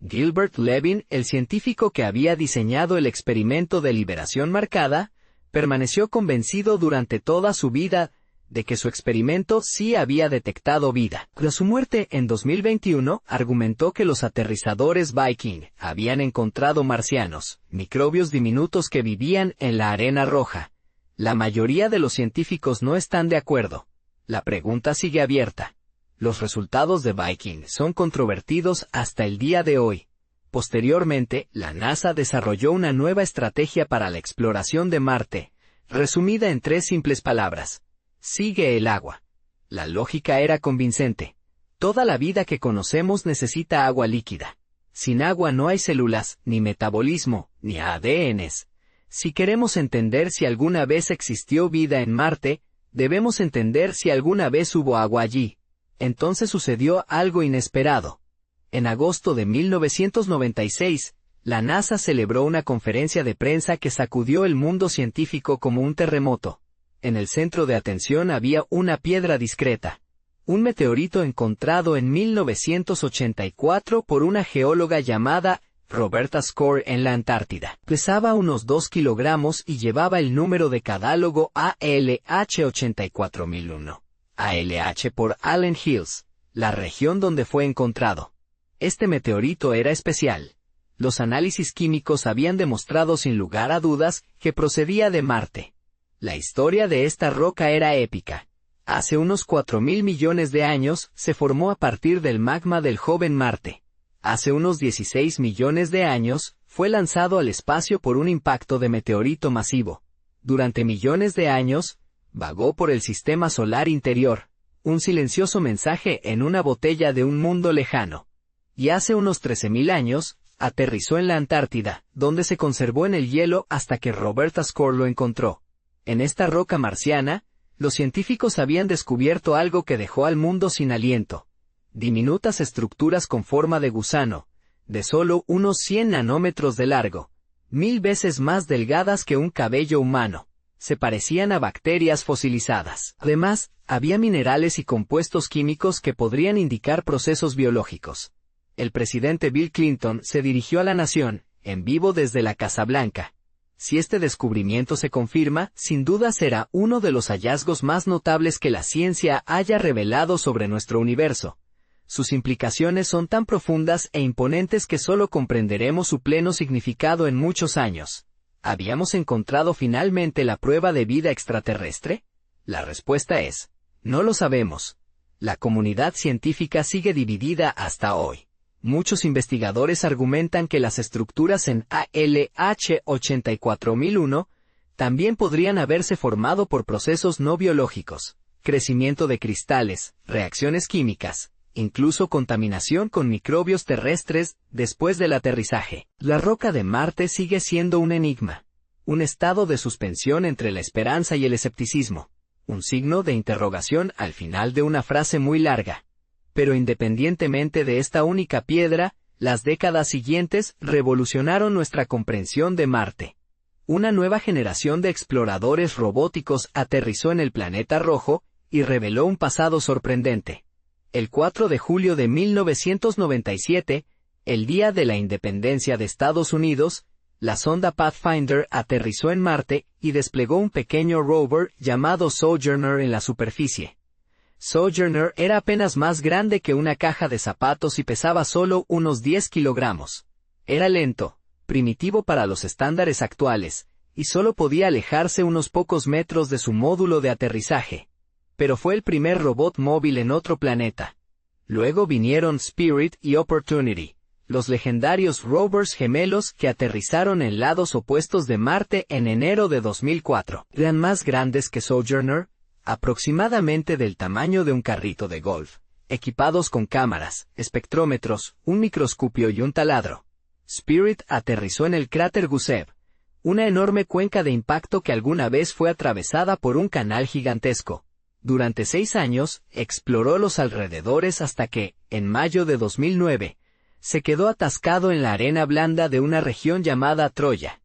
Speaker 2: Gilbert Levin, el científico que había diseñado el experimento de liberación marcada, permaneció convencido durante toda su vida de que su experimento sí había detectado vida. Tras su muerte en 2021, argumentó que los aterrizadores Viking habían encontrado marcianos, microbios diminutos que vivían en la arena roja. La mayoría de los científicos no están de acuerdo. La pregunta sigue abierta. Los resultados de Viking son controvertidos hasta el día de hoy. Posteriormente, la NASA desarrolló una nueva estrategia para la exploración de Marte, resumida en 3 simples palabras: sigue el agua. La lógica era convincente. Toda la vida que conocemos necesita agua líquida. Sin agua no hay células, ni metabolismo, ni ADNs. Si queremos entender si alguna vez existió vida en Marte, debemos entender si alguna vez hubo agua allí. Entonces sucedió algo inesperado. En agosto de 1996, la NASA celebró una conferencia de prensa que sacudió el mundo científico como un terremoto. En el centro de atención había una piedra discreta. Un meteorito encontrado en 1984 por una geóloga llamada Roberta Score en la Antártida. Pesaba unos 2 kilogramos y llevaba el número de catálogo ALH 84001. ALH por Allen Hills, la región donde fue encontrado. Este meteorito era especial. Los análisis químicos habían demostrado sin lugar a dudas que procedía de Marte. La historia de esta roca era épica. Hace unos 4.000 millones de años se formó a partir del magma del joven Marte. Hace unos 16 millones de años fue lanzado al espacio por un impacto de meteorito masivo. Durante millones de años, vagó por el sistema solar interior, un silencioso mensaje en una botella de un mundo lejano. Y hace unos 13.000 años, aterrizó en la Antártida, donde se conservó en el hielo hasta que Robert Ascore lo encontró. En esta roca marciana, los científicos habían descubierto algo que dejó al mundo sin aliento. Diminutas estructuras con forma de gusano, de solo unos 100 nanómetros de largo, 1000 veces más delgadas que un cabello humano. Se parecían a bacterias fosilizadas. Además, había minerales y compuestos químicos que podrían indicar procesos biológicos. El presidente Bill Clinton se dirigió a la nación, en vivo desde la Casa Blanca. Si este descubrimiento se confirma, sin duda será uno de los hallazgos más notables que la ciencia haya revelado sobre nuestro universo. Sus implicaciones son tan profundas e imponentes que solo comprenderemos su pleno significado en muchos años. ¿Habíamos encontrado finalmente la prueba de vida extraterrestre? La respuesta es, no lo sabemos. La comunidad científica sigue dividida hasta hoy. Muchos investigadores argumentan que las estructuras en ALH 84001 también podrían haberse formado por procesos no biológicos, crecimiento de cristales, reacciones químicas, incluso contaminación con microbios terrestres después del aterrizaje. La roca de Marte sigue siendo un enigma, un estado de suspensión entre la esperanza y el escepticismo, un signo de interrogación al final de una frase muy larga. Pero independientemente de esta única piedra, las décadas siguientes revolucionaron nuestra comprensión de Marte. Una nueva generación de exploradores robóticos aterrizó en el planeta rojo y reveló un pasado sorprendente. El 4 de julio de 1997, el día de la independencia de Estados Unidos, la sonda Pathfinder aterrizó en Marte y desplegó un pequeño rover llamado Sojourner en la superficie. Sojourner era apenas más grande que una caja de zapatos y pesaba solo unos 10 kilogramos. Era lento, primitivo para los estándares actuales, y solo podía alejarse unos pocos metros de su módulo de aterrizaje. Pero fue el primer robot móvil en otro planeta. Luego vinieron Spirit y Opportunity, los legendarios rovers gemelos que aterrizaron en lados opuestos de Marte en enero de 2004. Eran más grandes que Sojourner, aproximadamente del tamaño de un carrito de golf, equipados con cámaras, espectrómetros, un microscopio y un taladro. Spirit aterrizó en el cráter Gusev, una enorme cuenca de impacto que alguna vez fue atravesada por un canal gigantesco. Durante 6 años, exploró los alrededores hasta que, en mayo de 2009, se quedó atascado en la arena blanda de una región llamada Troya.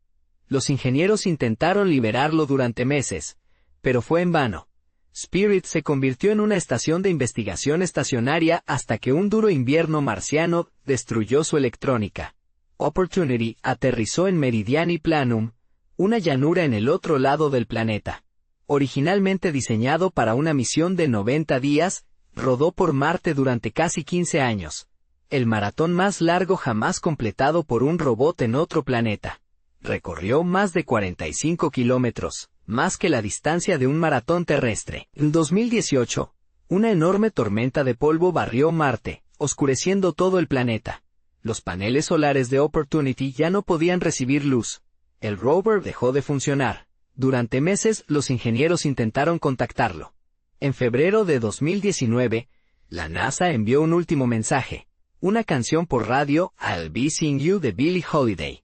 Speaker 2: Los ingenieros intentaron liberarlo durante meses, pero fue en vano. Spirit se convirtió en una estación de investigación estacionaria hasta que un duro invierno marciano destruyó su electrónica. Opportunity aterrizó en Meridiani Planum, una llanura en el otro lado del planeta. Originalmente diseñado para una misión de 90 días, rodó por Marte durante casi 15 años. El maratón más largo jamás completado por un robot en otro planeta. Recorrió más de 45 kilómetros, más que la distancia de un maratón terrestre. En 2018, una enorme tormenta de polvo barrió Marte, oscureciendo todo el planeta. Los paneles solares de Opportunity ya no podían recibir luz. El rover dejó de funcionar. Durante meses, los ingenieros intentaron contactarlo. En febrero de 2019, la NASA envió un último mensaje, una canción por radio, I'll Be Seeing You de Billie Holiday.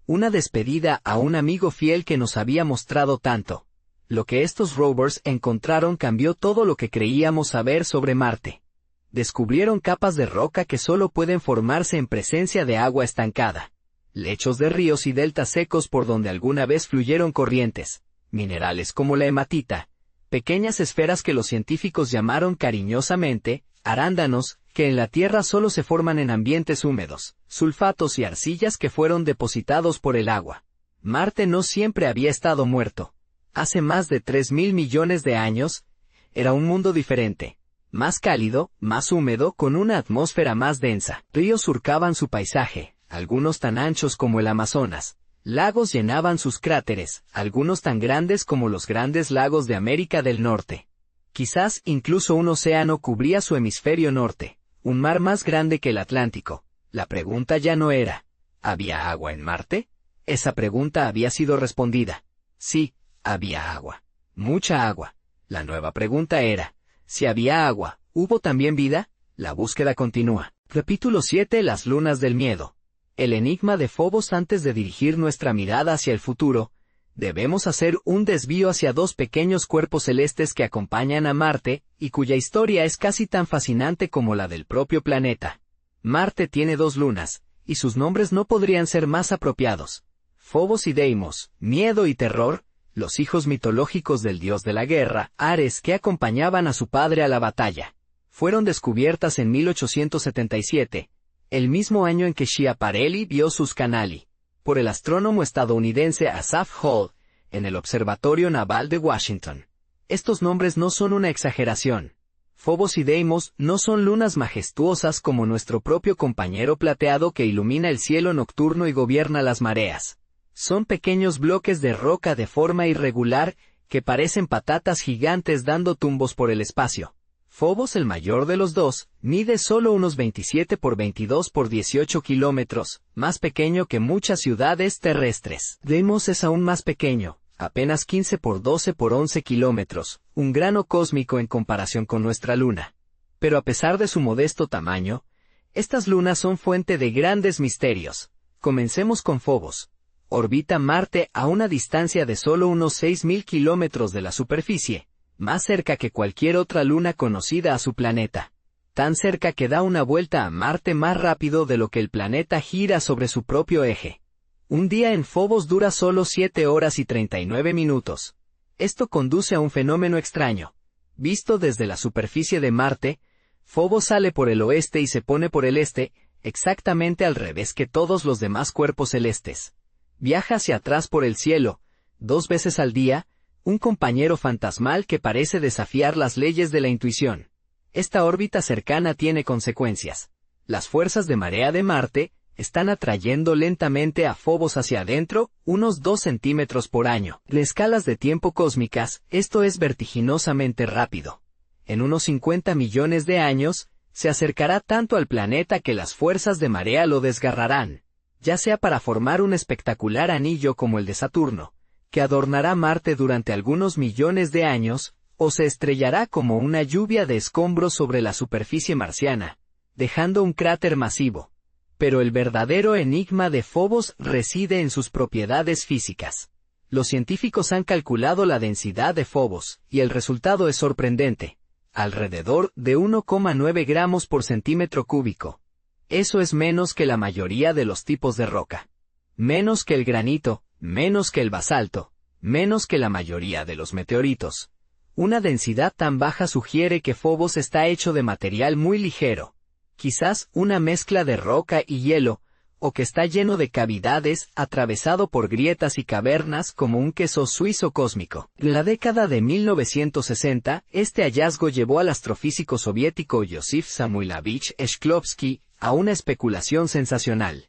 Speaker 2: Una despedida a un amigo fiel que nos había mostrado tanto. Lo que estos rovers encontraron cambió todo lo que creíamos saber sobre Marte. Descubrieron capas de roca que solo pueden formarse en presencia de agua estancada. Lechos de ríos y deltas secos por donde alguna vez fluyeron corrientes. Minerales como la hematita. Pequeñas esferas que los científicos llamaron cariñosamente, arándanos, que en la Tierra solo se forman en ambientes húmedos, sulfatos y arcillas que fueron depositados por el agua. Marte no siempre había estado muerto. Hace más de 3.000 millones de años, era un mundo diferente, más cálido, más húmedo, con una atmósfera más densa. Ríos surcaban su paisaje, algunos tan anchos como el Amazonas. Lagos llenaban sus cráteres, algunos tan grandes como los grandes lagos de América del Norte. Quizás incluso un océano cubría su hemisferio norte, un mar más grande que el Atlántico. La pregunta ya no era, ¿había agua en Marte? Esa pregunta había sido respondida. Sí, Había agua. Mucha agua. La nueva pregunta era, si había agua, ¿hubo también vida? La búsqueda continúa. Capítulo 7. Las lunas del miedo. El enigma de Phobos. Antes de dirigir nuestra mirada hacia el futuro, debemos hacer un desvío hacia dos pequeños cuerpos celestes que acompañan a Marte, y cuya historia es casi tan fascinante como la del propio planeta. Marte tiene dos lunas, y sus nombres no podrían ser más apropiados. Phobos y Deimos, miedo y terror, los hijos mitológicos del dios de la guerra, Ares, que acompañaban a su padre a la batalla. Fueron descubiertas en 1877, el mismo año en que Schiaparelli vio sus canali, por el astrónomo estadounidense Asaph Hall, en el Observatorio Naval de Washington. Estos nombres no son una exageración. Phobos y Deimos no son lunas majestuosas como nuestro propio compañero plateado que ilumina el cielo nocturno y gobierna las mareas. Son pequeños bloques de roca de forma irregular que parecen patatas gigantes dando tumbos por el espacio. Phobos, el mayor de los dos, mide solo unos 27 por 22 por 18 kilómetros, más pequeño que muchas ciudades terrestres. Deimos es aún más pequeño, apenas 15 por 12 por 11 kilómetros, un grano cósmico en comparación con nuestra luna. Pero a pesar de su modesto tamaño, estas lunas son fuente de grandes misterios. Comencemos con Phobos. Orbita Marte a una distancia de solo unos 6.000 kilómetros de la superficie, más cerca que cualquier otra luna conocida a su planeta. Tan cerca que da una vuelta a Marte más rápido de lo que el planeta gira sobre su propio eje. Un día en Phobos dura solo 7 horas y 39 minutos. Esto conduce a un fenómeno extraño. Visto desde la superficie de Marte, Phobos sale por el oeste y se pone por el este, exactamente al revés que todos los demás cuerpos celestes. Viaja hacia atrás por el cielo, 2 veces al día, un compañero fantasmal que parece desafiar las leyes de la intuición. Esta órbita cercana tiene consecuencias. Las fuerzas de marea de Marte están atrayendo lentamente a Phobos hacia adentro, unos 2 centímetros por año. En escalas de tiempo cósmicas, esto es vertiginosamente rápido. En unos 50 millones de años, se acercará tanto al planeta que las fuerzas de marea lo desgarrarán, ya sea para formar un espectacular anillo como el de Saturno, que adornará Marte durante algunos millones de años, o se estrellará como una lluvia de escombros sobre la superficie marciana, dejando un cráter masivo. Pero el verdadero enigma de Phobos reside en sus propiedades físicas. Los científicos han calculado la densidad de Phobos, y el resultado es sorprendente. Alrededor de 1,9 gramos por centímetro cúbico. Eso es menos que la mayoría de los tipos de roca. Menos que el granito, menos que el basalto, menos que la mayoría de los meteoritos. Una densidad tan baja sugiere que Phobos está hecho de material muy ligero. Quizás una mezcla de roca y hielo, o que está lleno de cavidades, atravesado por grietas y cavernas como un queso suizo cósmico. En la década de 1960, este hallazgo llevó al astrofísico soviético Yosif Samuilovich Shklovsky a una especulación sensacional.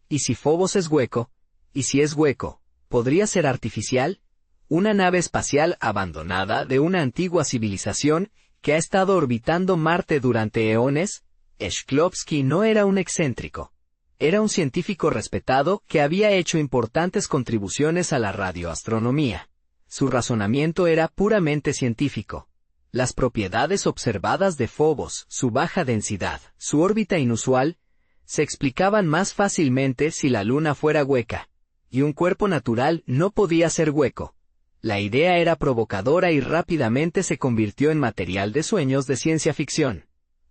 Speaker 2: ¿Y si Phobos es hueco? ¿Y si es hueco, podría ser artificial? Una nave espacial abandonada de una antigua civilización que ha estado orbitando Marte durante eones. Shklovsky no era un excéntrico. Era un científico respetado que había hecho importantes contribuciones a la radioastronomía. Su razonamiento era puramente científico. Las propiedades observadas de Phobos, su baja densidad, su órbita inusual, se explicaban más fácilmente si la Luna fuera hueca, y un cuerpo natural no podía ser hueco. La idea era provocadora y rápidamente se convirtió en material de sueños de ciencia ficción.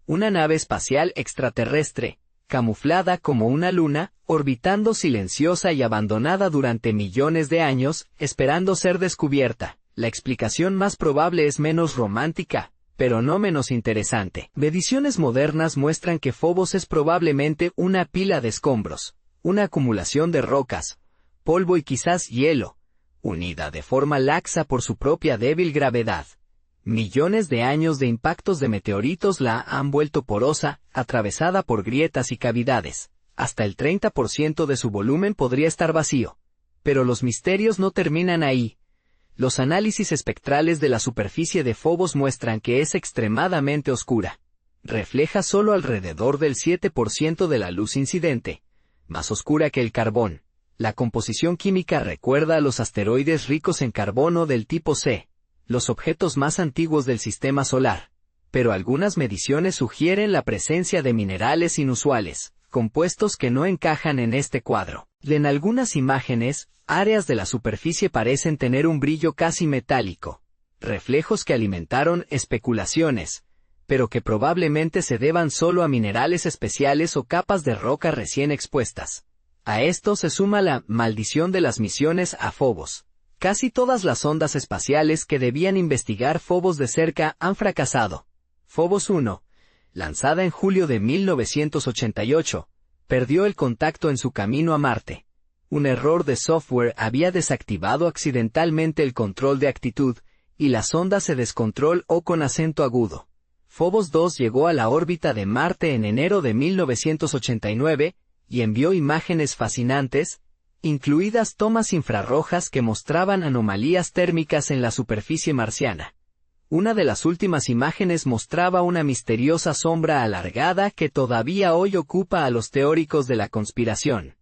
Speaker 2: Una nave espacial extraterrestre, camuflada como una luna, orbitando silenciosa y abandonada durante millones de años, esperando ser descubierta. La explicación más probable es menos romántica, pero no menos interesante. Mediciones modernas muestran que Phobos es probablemente una pila de escombros, una acumulación de rocas, polvo y quizás hielo, unida de forma laxa por su propia débil gravedad. Millones de años de impactos de meteoritos la han vuelto porosa, atravesada por grietas y cavidades. Hasta el 30% de su volumen podría estar vacío. Pero los misterios no terminan ahí. Los análisis espectrales de la superficie de Phobos muestran que es extremadamente oscura. Refleja solo alrededor del 7% de la luz incidente, más oscura que el carbón. La composición química recuerda a los asteroides ricos en carbono del tipo C, los objetos más antiguos del sistema solar, pero algunas mediciones sugieren la presencia de minerales inusuales, compuestos que no encajan en este cuadro. En algunas imágenes, áreas de la superficie parecen tener un brillo casi metálico, reflejos que alimentaron especulaciones, pero que probablemente se deban solo a minerales especiales o capas de roca recién expuestas. A esto se suma la maldición de las misiones a Phobos. Casi todas las sondas espaciales que debían investigar Phobos de cerca han fracasado. Phobos 1, lanzada en julio de 1988, perdió el contacto en su camino a Marte. Un error de software había desactivado accidentalmente el control de actitud, y la sonda se descontroló con acento agudo. Phobos 2 llegó a la órbita de Marte en enero de 1989, y envió imágenes fascinantes, incluidas tomas infrarrojas que mostraban anomalías térmicas en la superficie marciana. Una de las últimas imágenes mostraba una misteriosa sombra alargada que todavía hoy ocupa a los teóricos de la conspiración.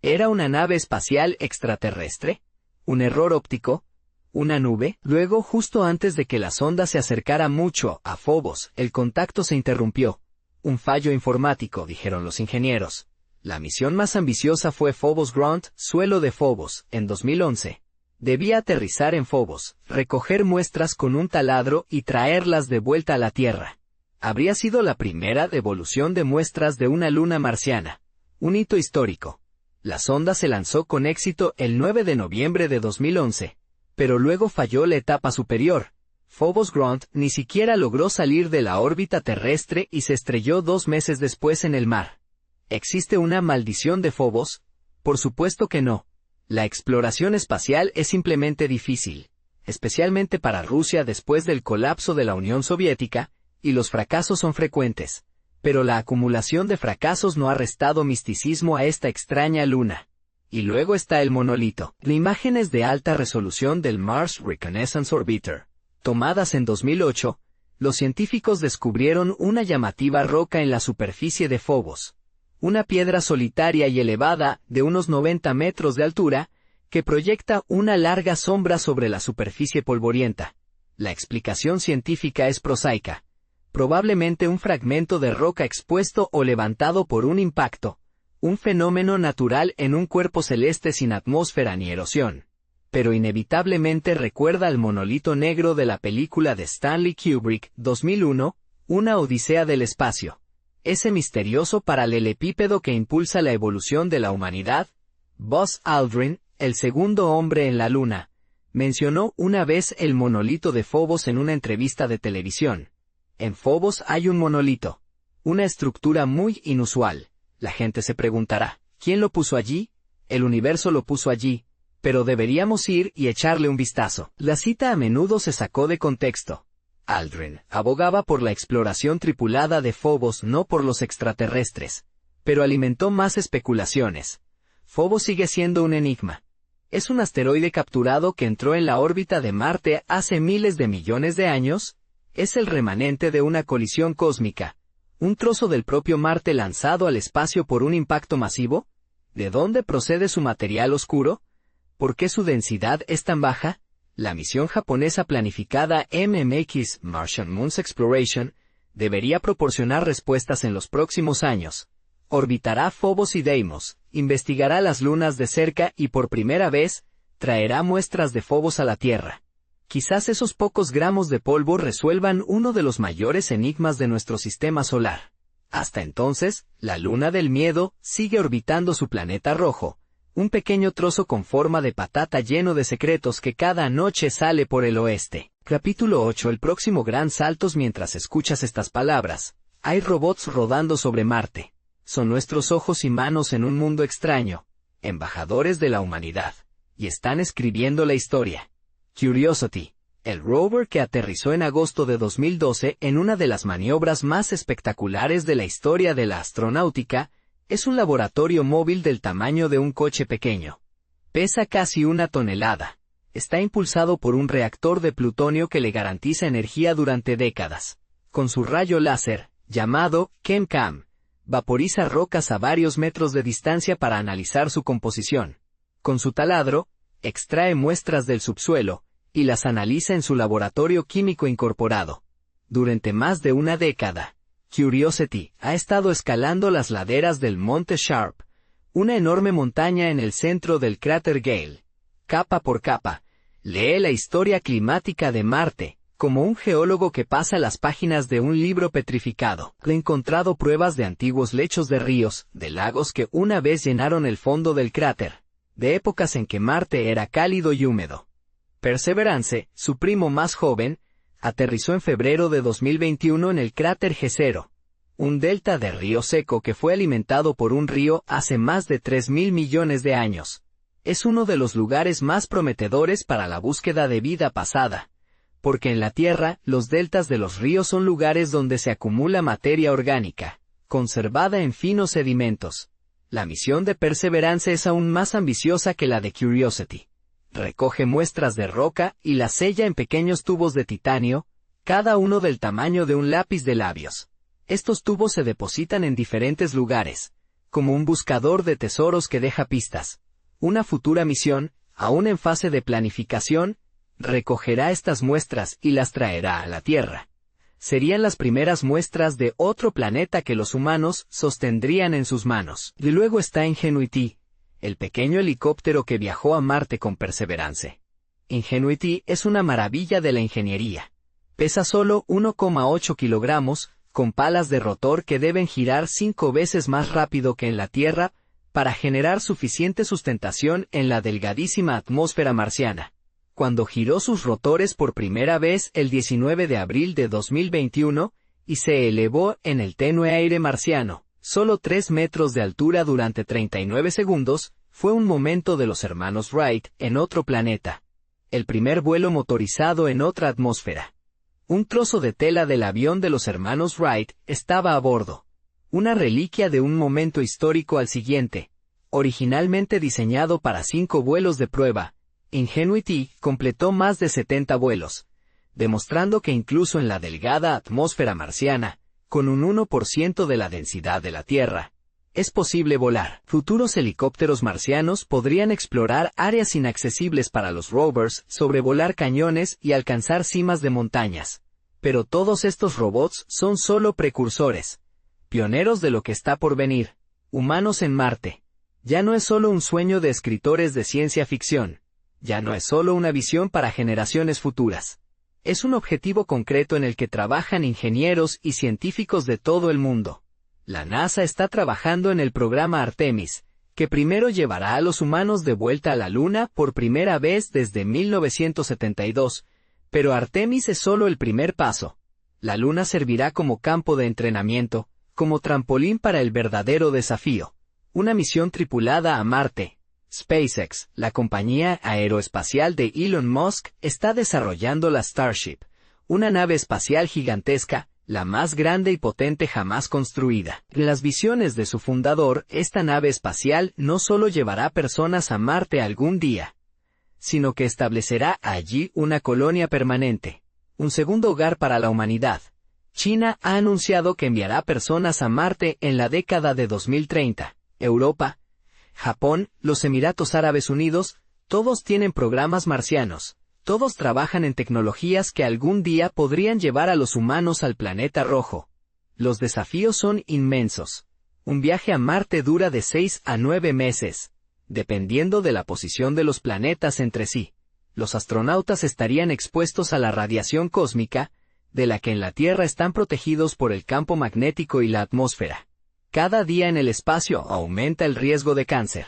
Speaker 2: ¿Era una nave espacial extraterrestre? ¿Un error óptico? ¿Una nube? Luego, justo antes de que la sonda se acercara mucho a Phobos, el contacto se interrumpió. Un fallo informático, dijeron los ingenieros. La misión más ambiciosa fue Phobos Ground, suelo de Phobos, en 2011. Debía aterrizar en Phobos, recoger muestras con un taladro y traerlas de vuelta a la Tierra. Habría sido la primera devolución de muestras de una luna marciana. Un hito histórico. La sonda se lanzó con éxito el 9 de noviembre de 2011, pero luego falló la etapa superior. Phobos Ground ni siquiera logró salir de la órbita terrestre y se estrelló 2 meses después en el mar. ¿Existe una maldición de Phobos? Por supuesto que no. La exploración espacial es simplemente difícil, especialmente para Rusia después del colapso de la Unión Soviética, y los fracasos son frecuentes. Pero la acumulación de fracasos no ha restado misticismo a esta extraña luna. Y luego está el monolito. Las imágenes de alta resolución del Mars Reconnaissance Orbiter, tomadas en 2008, los científicos descubrieron una llamativa roca en la superficie de Phobos. Una piedra solitaria y elevada, de unos 90 metros de altura, que proyecta una larga sombra sobre la superficie polvorienta. La explicación científica es prosaica. Probablemente un fragmento de roca expuesto o levantado por un impacto, un fenómeno natural en un cuerpo celeste sin atmósfera ni erosión. Pero inevitablemente recuerda al monolito negro de la película de Stanley Kubrick, 2001, Una odisea del espacio. Ese misterioso paralelepípedo que impulsa la evolución de la humanidad. Buzz Aldrin, el segundo hombre en la Luna, mencionó una vez el monolito de Phobos en una entrevista de televisión. En Phobos hay un monolito, una estructura muy inusual. La gente se preguntará, ¿quién lo puso allí? El universo lo puso allí, pero deberíamos ir y echarle un vistazo. La cita a menudo se sacó de contexto. Aldrin abogaba por la exploración tripulada de Phobos, no por los extraterrestres, pero alimentó más especulaciones. Phobos sigue siendo un enigma. ¿Es un asteroide capturado que entró en la órbita de Marte hace miles de millones de años? ¿Es el remanente de una colisión cósmica? ¿Un trozo del propio Marte lanzado al espacio por un impacto masivo? ¿De dónde procede su material oscuro? ¿Por qué su densidad es tan baja? La misión japonesa planificada MMX, Martian Moons Exploration, debería proporcionar respuestas en los próximos años. Orbitará Phobos y Deimos, investigará las lunas de cerca y por primera vez, traerá muestras de Phobos a la Tierra. Quizás esos pocos gramos de polvo resuelvan uno de los mayores enigmas de nuestro sistema solar. Hasta entonces, la luna del miedo sigue orbitando su planeta rojo, un pequeño trozo con forma de patata lleno de secretos que cada noche sale por el oeste. Capítulo 8. El próximo gran salto. Mientras escuchas estas palabras, hay robots rodando sobre Marte. Son nuestros ojos y manos en un mundo extraño, embajadores de la humanidad, y están escribiendo la historia. Curiosity, el rover que aterrizó en agosto de 2012 en una de las maniobras más espectaculares de la historia de la astronáutica, es un laboratorio móvil del tamaño de un coche pequeño. Pesa casi 1 tonelada. Está impulsado por un reactor de plutonio que le garantiza energía durante décadas. Con su rayo láser, llamado ChemCam, vaporiza rocas a varios metros de distancia para analizar su composición. Con su taladro, extrae muestras del subsuelo, y las analiza en su laboratorio químico incorporado. Durante más de una década, Curiosity ha estado escalando las laderas del Monte Sharp, una enorme montaña en el centro del cráter Gale. Capa por capa, lee la historia climática de Marte, como un geólogo que pasa las páginas de un libro petrificado. Ha encontrado pruebas de antiguos lechos de ríos, de lagos que una vez llenaron el fondo del cráter, de épocas en que Marte era cálido y húmedo. Perseverance, su primo más joven, aterrizó en febrero de 2021 en el cráter G0, un delta de río seco que fue alimentado por un río hace más de 3.000 millones de años. Es uno de los lugares más prometedores para la búsqueda de vida pasada, porque en la Tierra los deltas de los ríos son lugares donde se acumula materia orgánica, conservada en finos sedimentos. La misión de Perseverance es aún más ambiciosa que la de Curiosity. Recoge muestras de roca y las sella en pequeños tubos de titanio, cada uno del tamaño de un lápiz de labios. Estos tubos se depositan en diferentes lugares, como un buscador de tesoros que deja pistas. Una futura misión, aún en fase de planificación, recogerá estas muestras y las traerá a la Tierra. Serían las primeras muestras de otro planeta que los humanos sostendrían en sus manos. Y luego está Ingenuity, el pequeño helicóptero que viajó a Marte con Perseverance. Ingenuity es una maravilla de la ingeniería. Pesa solo 1,8 kilogramos, con palas de rotor que deben girar 5 veces más rápido que en la Tierra para generar suficiente sustentación en la delgadísima atmósfera marciana. Cuando giró sus rotores por primera vez el 19 de abril de 2021, y se elevó en el tenue aire marciano, solo 3 metros de altura durante 39 segundos, fue un momento de los hermanos Wright en otro planeta. El primer vuelo motorizado en otra atmósfera. Un trozo de tela del avión de los hermanos Wright estaba a bordo. Una reliquia de un momento histórico al siguiente. Originalmente diseñado para 5 vuelos de prueba, Ingenuity completó más de 70 vuelos, demostrando que incluso en la delgada atmósfera marciana, con un 1% de la densidad de la Tierra, es posible volar. Futuros helicópteros marcianos podrían explorar áreas inaccesibles para los rovers, sobrevolar cañones y alcanzar cimas de montañas. Pero todos estos robots son solo precursores, pioneros de lo que está por venir. Humanos en Marte. Ya no es solo un sueño de escritores de ciencia ficción. Ya no es solo una visión para generaciones futuras. Es un objetivo concreto en el que trabajan ingenieros y científicos de todo el mundo. La NASA está trabajando en el programa Artemis, que primero llevará a los humanos de vuelta a la Luna por primera vez desde 1972, pero Artemis es solo el primer paso. La Luna servirá como campo de entrenamiento, como trampolín para el verdadero desafío. Una misión tripulada a Marte. SpaceX, la compañía aeroespacial de Elon Musk, está desarrollando la Starship, una nave espacial gigantesca, la más grande y potente jamás construida. En las visiones de su fundador, esta nave espacial no solo llevará personas a Marte algún día, sino que establecerá allí una colonia permanente, un segundo hogar para la humanidad. China ha anunciado que enviará personas a Marte en la década de 2030. Europa, Japón, los Emiratos Árabes Unidos, todos tienen programas marcianos. Todos trabajan en tecnologías que algún día podrían llevar a los humanos al planeta rojo. Los desafíos son inmensos. Un viaje a Marte dura de 6 a 9 meses, dependiendo de la posición de los planetas entre sí. Los astronautas estarían expuestos a la radiación cósmica, de la que en la Tierra están protegidos por el campo magnético y la atmósfera. Cada día en el espacio aumenta el riesgo de cáncer.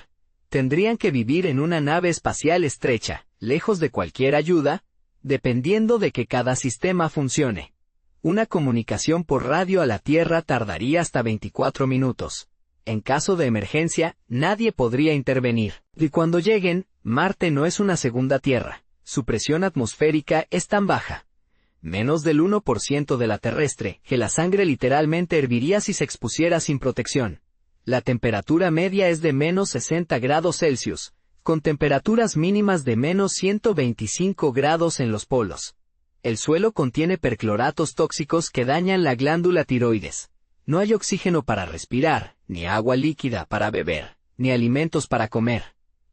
Speaker 2: Tendrían que vivir en una nave espacial estrecha, lejos de cualquier ayuda, dependiendo de que cada sistema funcione. Una comunicación por radio a la Tierra tardaría hasta 24 minutos. En caso de emergencia, nadie podría intervenir. Y cuando lleguen, Marte no es una segunda Tierra. Su presión atmosférica es tan baja, menos del 1% de la terrestre, que la sangre literalmente herviría si se expusiera sin protección. La temperatura media es de menos 60 grados Celsius, con temperaturas mínimas de menos 125 grados en los polos. El suelo contiene percloratos tóxicos que dañan la glándula tiroides. No hay oxígeno para respirar, ni agua líquida para beber, ni alimentos para comer.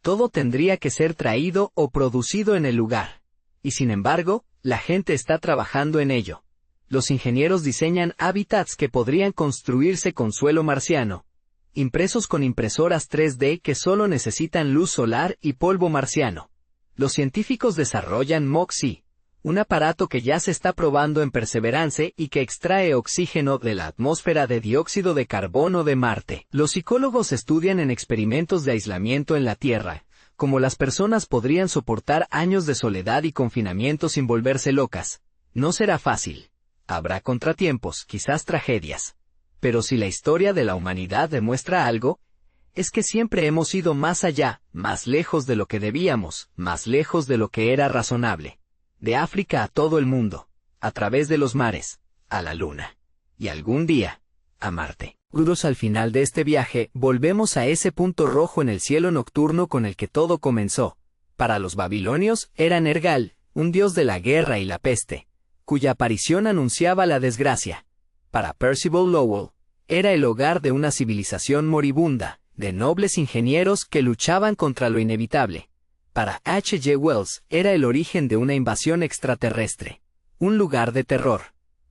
Speaker 2: Todo tendría que ser traído o producido en el lugar. Y sin embargo, la gente está trabajando en ello. Los ingenieros diseñan hábitats que podrían construirse con suelo marciano, impresos con impresoras 3D que solo necesitan luz solar y polvo marciano. Los científicos desarrollan MOXIE, un aparato que ya se está probando en Perseverance y que extrae oxígeno de la atmósfera de dióxido de carbono de Marte. Los psicólogos estudian en experimentos de aislamiento en la Tierra, cómo las personas podrían soportar años de soledad y confinamiento sin volverse locas. No será fácil. Habrá contratiempos, quizás tragedias. Pero si la historia de la humanidad demuestra algo, es que siempre hemos ido más allá, más lejos de lo que debíamos, más lejos de lo que era razonable. De África a todo el mundo, a través de los mares, a la Luna. Y algún día, a Marte. Al final de este viaje, volvemos a ese punto rojo en el cielo nocturno con el que todo comenzó. Para los babilonios, era Nergal, un dios de la guerra y la peste, cuya aparición anunciaba la desgracia. Para Percival Lowell, era el hogar de una civilización moribunda, de nobles ingenieros que luchaban contra lo inevitable. Para H. G. Wells, era el origen de una invasión extraterrestre, un lugar de terror.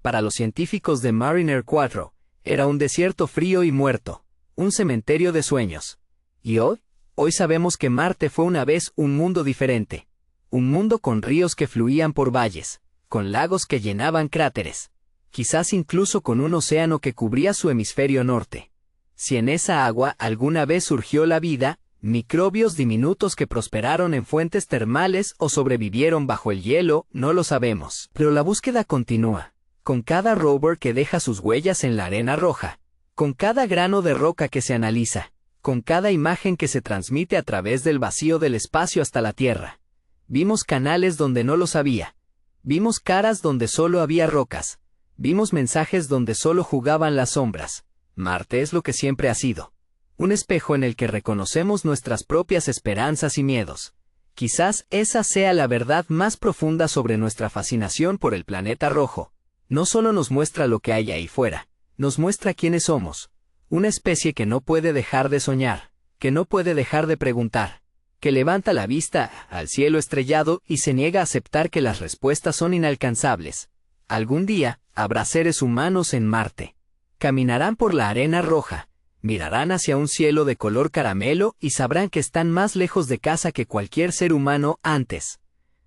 Speaker 2: Para los científicos de Mariner 4, era un desierto frío y muerto, un cementerio de sueños. Y hoy sabemos que Marte fue una vez un mundo diferente. Un mundo con ríos que fluían por valles, con lagos que llenaban cráteres, quizás incluso con un océano que cubría su hemisferio norte. Si en esa agua alguna vez surgió la vida, microbios diminutos que prosperaron en fuentes termales o sobrevivieron bajo el hielo, no lo sabemos. Pero la búsqueda continúa, con cada rover que deja sus huellas en la arena roja, con cada grano de roca que se analiza, con cada imagen que se transmite a través del vacío del espacio hasta la Tierra. Vimos canales donde no los había. Vimos caras donde solo había rocas. Vimos mensajes donde solo jugaban las sombras. Marte es lo que siempre ha sido. Un espejo en el que reconocemos nuestras propias esperanzas y miedos. Quizás esa sea la verdad más profunda sobre nuestra fascinación por el planeta rojo. No solo nos muestra lo que hay ahí fuera, nos muestra quiénes somos. Una especie que no puede dejar de soñar, que no puede dejar de preguntar, que levanta la vista al cielo estrellado y se niega a aceptar que las respuestas son inalcanzables. Algún día, habrá seres humanos en Marte. Caminarán por la arena roja, mirarán hacia un cielo de color caramelo y sabrán que están más lejos de casa que cualquier ser humano antes.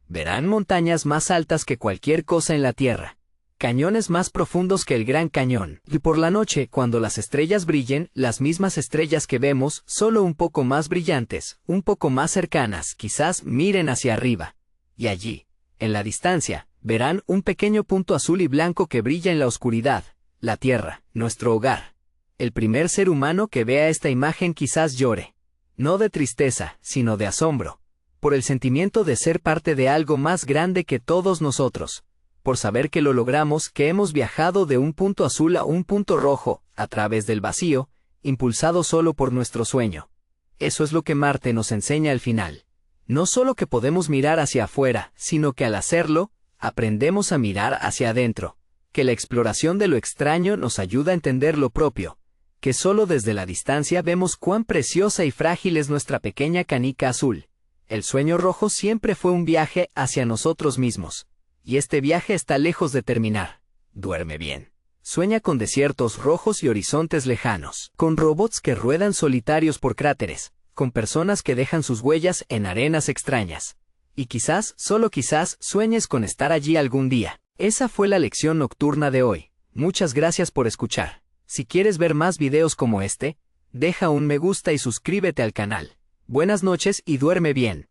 Speaker 2: Verán montañas más altas que cualquier cosa en la Tierra, cañones más profundos que el Gran Cañón. Y por la noche, cuando las estrellas brillen, las mismas estrellas que vemos, solo un poco más brillantes, un poco más cercanas, quizás miren hacia arriba. Y allí, en la distancia, verán un pequeño punto azul y blanco que brilla en la oscuridad. La Tierra, nuestro hogar. El primer ser humano que vea esta imagen quizás llore. No de tristeza, sino de asombro. Por el sentimiento de ser parte de algo más grande que todos nosotros. Por saber que lo logramos, que hemos viajado de un punto azul a un punto rojo, a través del vacío, impulsado solo por nuestro sueño. Eso es lo que Marte nos enseña al final. No solo que podemos mirar hacia afuera, sino que al hacerlo, aprendemos a mirar hacia adentro. Que la exploración de lo extraño nos ayuda a entender lo propio, que solo desde la distancia vemos cuán preciosa y frágil es nuestra pequeña canica azul. El sueño rojo siempre fue un viaje hacia nosotros mismos, y este viaje está lejos de terminar. Duerme bien. Sueña con desiertos rojos y horizontes lejanos, con robots que ruedan solitarios por cráteres, con personas que dejan sus huellas en arenas extrañas. Y quizás, solo quizás, sueñes con estar allí algún día. Esa fue la lección nocturna de hoy. Muchas gracias por escuchar. Si quieres ver más videos como este, deja un me gusta y suscríbete al canal. Buenas noches y duerme bien.